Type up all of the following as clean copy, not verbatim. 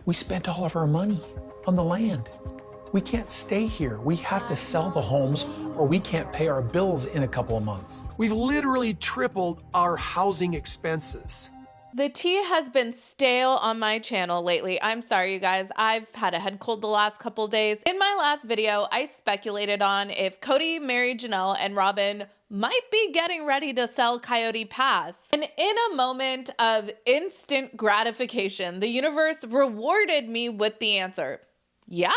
We spent all of our money on the land. We can't stay here. We have to sell the homes or we can't pay our bills in a couple of months. We've literally tripled our housing expenses. The tea has been stale on my channel lately. I'm sorry, you guys. I've had a head cold the last couple days. In my last video, I speculated on if Cody, Mary Janelle, and Robin might be getting ready to sell Coyote Pass. And in a moment of instant gratification, the universe rewarded me with the answer. Yeah.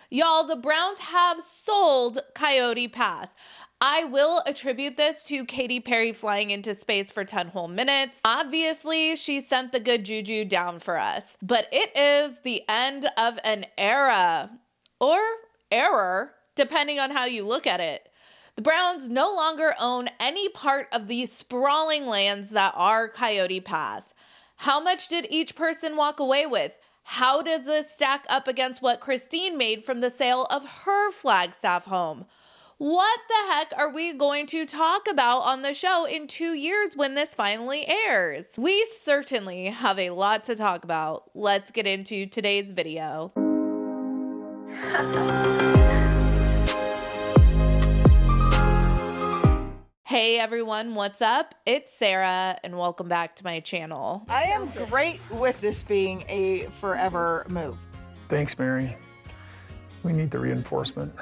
Y'all, the Browns have sold Coyote Pass. I will attribute this to Katy Perry flying into space for 10 whole minutes. Obviously, she sent the good juju down for us, but it is the end of an era, or error, depending on how you look at it. The Browns no longer own any part of the sprawling lands that are Coyote Pass. How much did each person walk away with? How does this stack up against what Christine made from the sale of her Flagstaff home? What the heck are we going to talk about on the show in 2 years when this finally airs? We certainly have a lot to talk about. Let's get into today's video. Hey everyone, what's up? It's Sarah and welcome back to my channel. I am great with this being a forever move. Thanks, Mary. We need the reinforcement.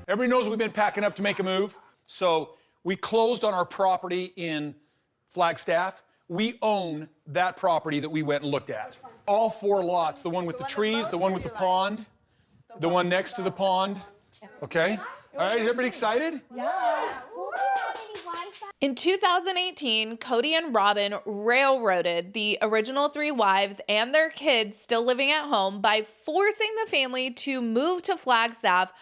Everybody knows we've been packing up to make a move. So we closed on our property in Flagstaff. We own that property that we went and looked at. All 4 lots, the one with the trees, the one with the pond, the one next to the pond. Okay? All right, is everybody excited? Yeah. In 2018, Cody and Robin railroaded the original 3 wives and their kids still living at home by forcing the family to move to Flagstaff.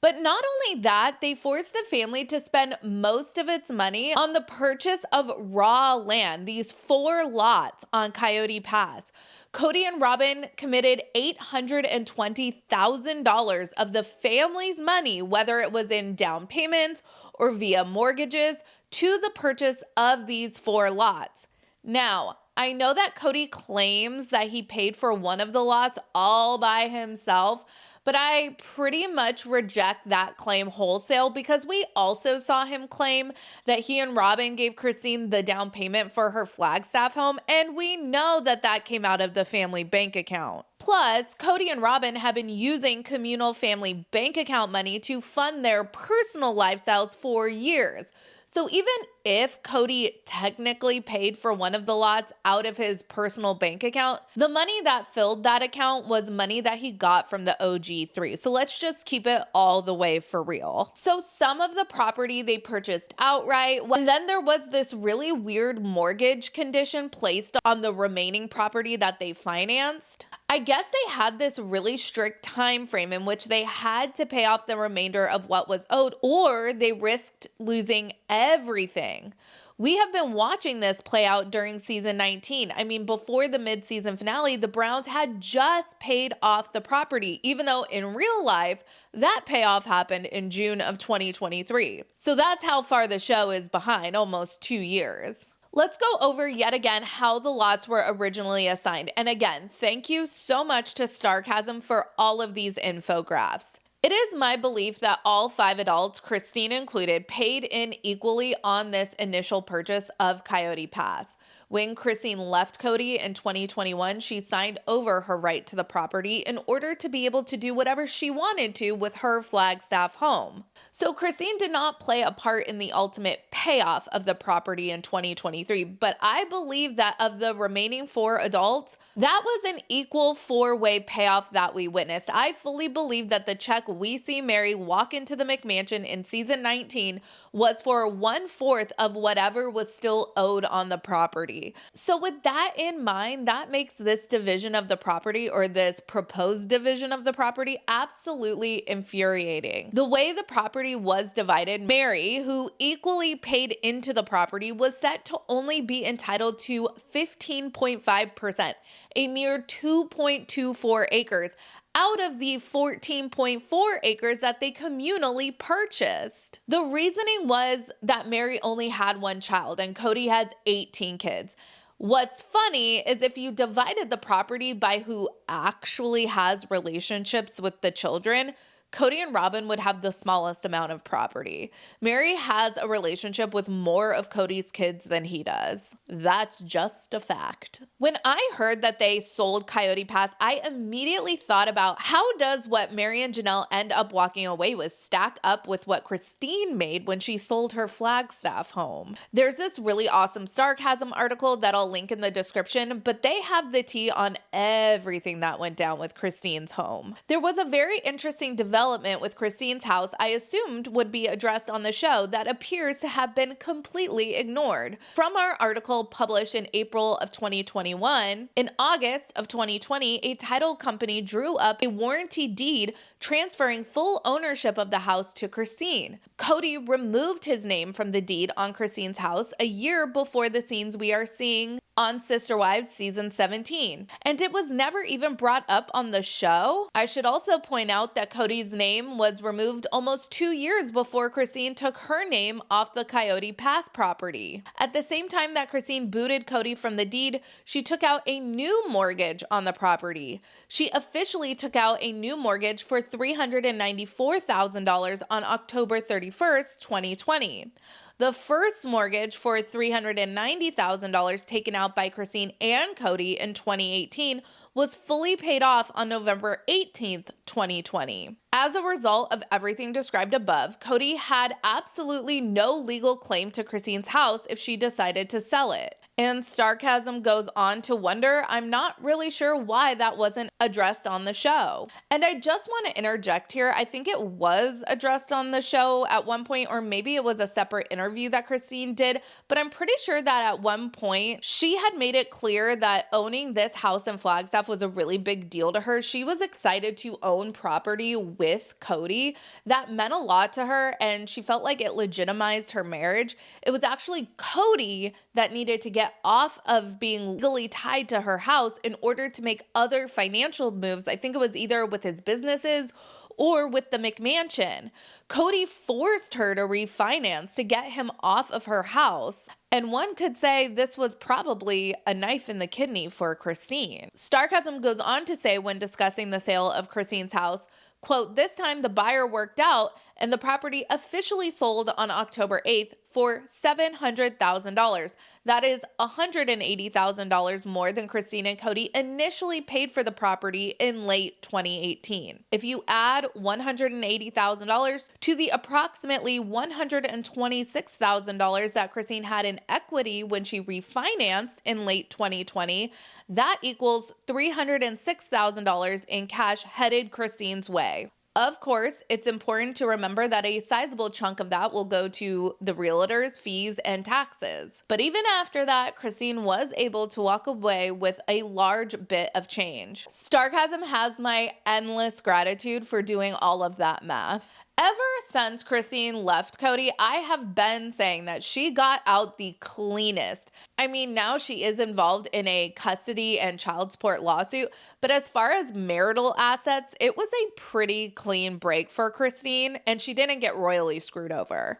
But not only that, they forced the family to spend most of its money on the purchase of raw land, these 4 lots on Coyote Pass. Cody and Robin committed $820,000 of the family's money, whether it was in down payments or via mortgages, to the purchase of these 4 lots. Now, I know that Cody claims that he paid for one of the lots all by himself, but I pretty much reject that claim wholesale because we also saw him claim that he and Robin gave Christine the down payment for her Flagstaff home, and we know that that came out of the family bank account. Plus, Cody and Robin have been using communal family bank account money to fund their personal lifestyles for years. So even if Cody technically paid for one of the lots out of his personal bank account, the money that filled that account was money that he got from the OG3. So let's just keep it all the way for real. So some of the property they purchased outright, and then there was this really weird mortgage condition placed on the remaining property that they financed. I guess they had this really strict time frame in which they had to pay off the remainder of what was owed, or they risked losing everything. We have been watching this play out during season 19. I mean, before the mid-season finale, the Browns had just paid off the property, even though in real life, that payoff happened in June of 2023. So that's how far the show is behind, almost 2 years. Let's go over yet again how the lots were originally assigned. And again, thank you so much to Starcasm for all of these infographics. It is my belief that all 5 adults, Christine included, paid in equally on this initial purchase of Coyote Pass. When Christine left Cody in 2021, she signed over her right to the property in order to be able to do whatever she wanted to with her Flagstaff home. So Christine did not play a part in the ultimate payoff of the property in 2023, but I believe that of the remaining 4 adults, that was an equal 4-way payoff that we witnessed. I fully believe that the check we see Mary walk into the McMansion in season 19 was for 1/4 of whatever was still owed on the property. So with that in mind, that makes this division of the property, or this proposed division of the property, absolutely infuriating. The way the property was divided, Mary, who equally paid into the property, was set to only be entitled to 15.5%, a mere 2.24 acres, out of the 14.4 acres that they communally purchased. The reasoning was that Mary only had 1 child and Cody has 18 kids. What's funny is if you divided the property by who actually has relationships with the children, Cody and Robin would have the smallest amount of property. Mary has a relationship with more of Cody's kids than he does. That's just a fact. When I heard that they sold Coyote Pass, I immediately thought about how does what Mary and Janelle end up walking away with stack up with what Christine made when she sold her Flagstaff home. There's this really awesome Sarcasm article that I'll link in the description, but they have the tea on everything that went down with Christine's home. There was a very interesting development with Christine's house I assumed would be addressed on the show that appears to have been completely ignored. From our article published in April of 2021, in August of 2020, a title company drew up a warranty deed transferring full ownership of the house to Christine. Cody removed his name from the deed on Christine's house a year before the scenes we are seeing on Sister Wives season 17, and it was never even brought up on the show. I should also point out that Cody's name was removed almost 2 years before Christine took her name off the Coyote Pass property. At the same time that Christine booted Cody from the deed, she took out a new mortgage on the property. She officially took out a new mortgage for $394,000 on October 31st, 2020. The first mortgage for $390,000 taken out by Christine and Cody in 2018 was fully paid off on November 18th, 2020. As a result of everything described above, Cody had absolutely no legal claim to Christine's house if she decided to sell it. And Sarcasm goes on to wonder, I'm not really sure why that wasn't addressed on the show. And I just want to interject here. I think it was addressed on the show at one point, or maybe it was a separate interview that Christine did, but I'm pretty sure that at one point she had made it clear that owning this house in Flagstaff was a really big deal to her. She was excited to own property with Cody. That meant a lot to her, and she felt like it legitimized her marriage. It was actually Cody that needed to get off of being legally tied to her house in order to make other financial moves. I think it was either with his businesses or with the McMansion. Cody forced her to refinance to get him off of her house. And one could say this was probably a knife in the kidney for Christine. Sarcasm goes on to say when discussing the sale of Christine's house, quote, this time the buyer worked out and the property officially sold on October 8th for $700,000. That is $180,000 more than Christine and Cody initially paid for the property in late 2018. If you add $180,000 to the approximately $126,000 that Christine had in equity when she refinanced in late 2020, that equals $306,000 in cash headed Christine's way. Of course, it's important to remember that a sizable chunk of that will go to the realtors, fees, and taxes. But even after that, Christine was able to walk away with a large bit of change. Sarcasm has my endless gratitude for doing all of that math. Ever since Christine left Cody, I have been saying that she got out the cleanest. I mean, now she is involved in a custody and child support lawsuit, but as far as marital assets, it was a pretty clean break for Christine, and she didn't get royally screwed over.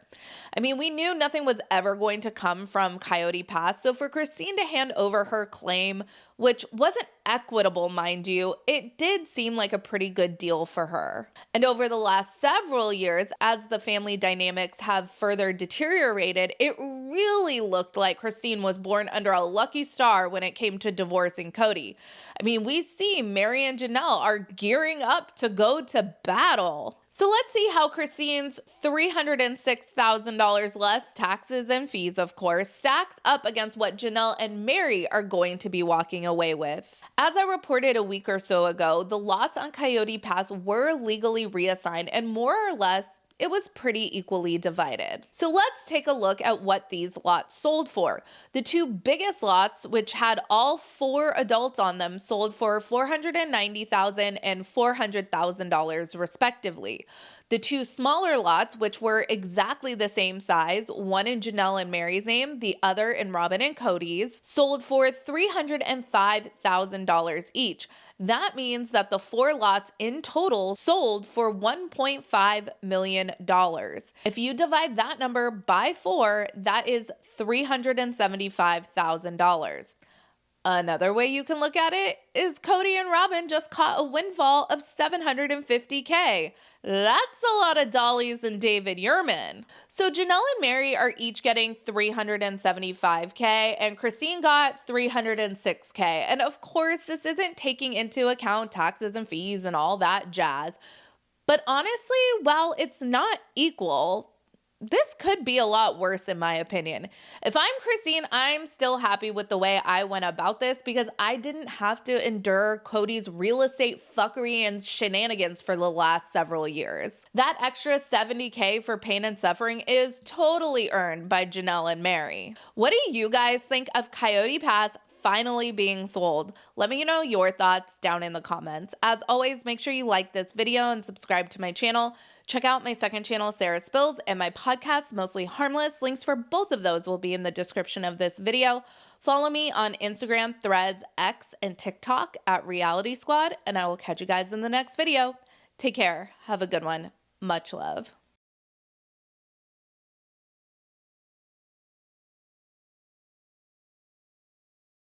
I mean, we knew nothing was ever going to come from Coyote Pass, so for Christine to hand over her claim, which wasn't equitable, mind you, it did seem like a pretty good deal for her. And over the last several years, as the family dynamics have further deteriorated, it really looked like Christine was born under a lucky star when it came to divorcing Cody. I mean, we see Mary and Janelle are gearing up to go to battle. So let's see how Christine's $306,000 less taxes and fees, of course, stacks up against what Janelle and Mary are going to be walking away with. As I reported a week or so ago, the lots on Coyote Pass were legally reassigned and more or less it was pretty equally divided. So let's take a look at what these lots sold for. The two biggest lots, which had all 4 adults on them, sold for $490,000 and $400,000 respectively. The two smaller lots, which were exactly the same size, one in Janelle and Mary's name, the other in Robin and Cody's, sold for $305,000 each. That means that the 4 lots in total sold for $1.5 million. If you divide that number by 4, that is $375,000. Another way you can look at it is Cody and Robin just caught a windfall of $750K. That's a lot of dollies and David Yurman. So Janelle and Mary are each getting $375K and Christine got $306K. And of course, this isn't taking into account taxes and fees and all that jazz. But honestly, while it's not equal, this could be a lot worse in my opinion. If I'm Christine, I'm still happy with the way I went about this because I didn't have to endure Cody's real estate fuckery and shenanigans for the last several years. That extra $70K for pain and suffering is totally earned by Janelle and Mary. What do you guys think of Coyote Pass finally being sold? Let me know your thoughts down in the comments. As always, make sure you like this video and subscribe to my channel. Check out my second channel, Sarah Spills, and my podcast, Mostly Harmless. Links for both of those will be in the description of this video. Follow me on Instagram, Threads, X, and TikTok at Reality Squad, and I will catch you guys in the next video. Take care. Have a good one. Much love.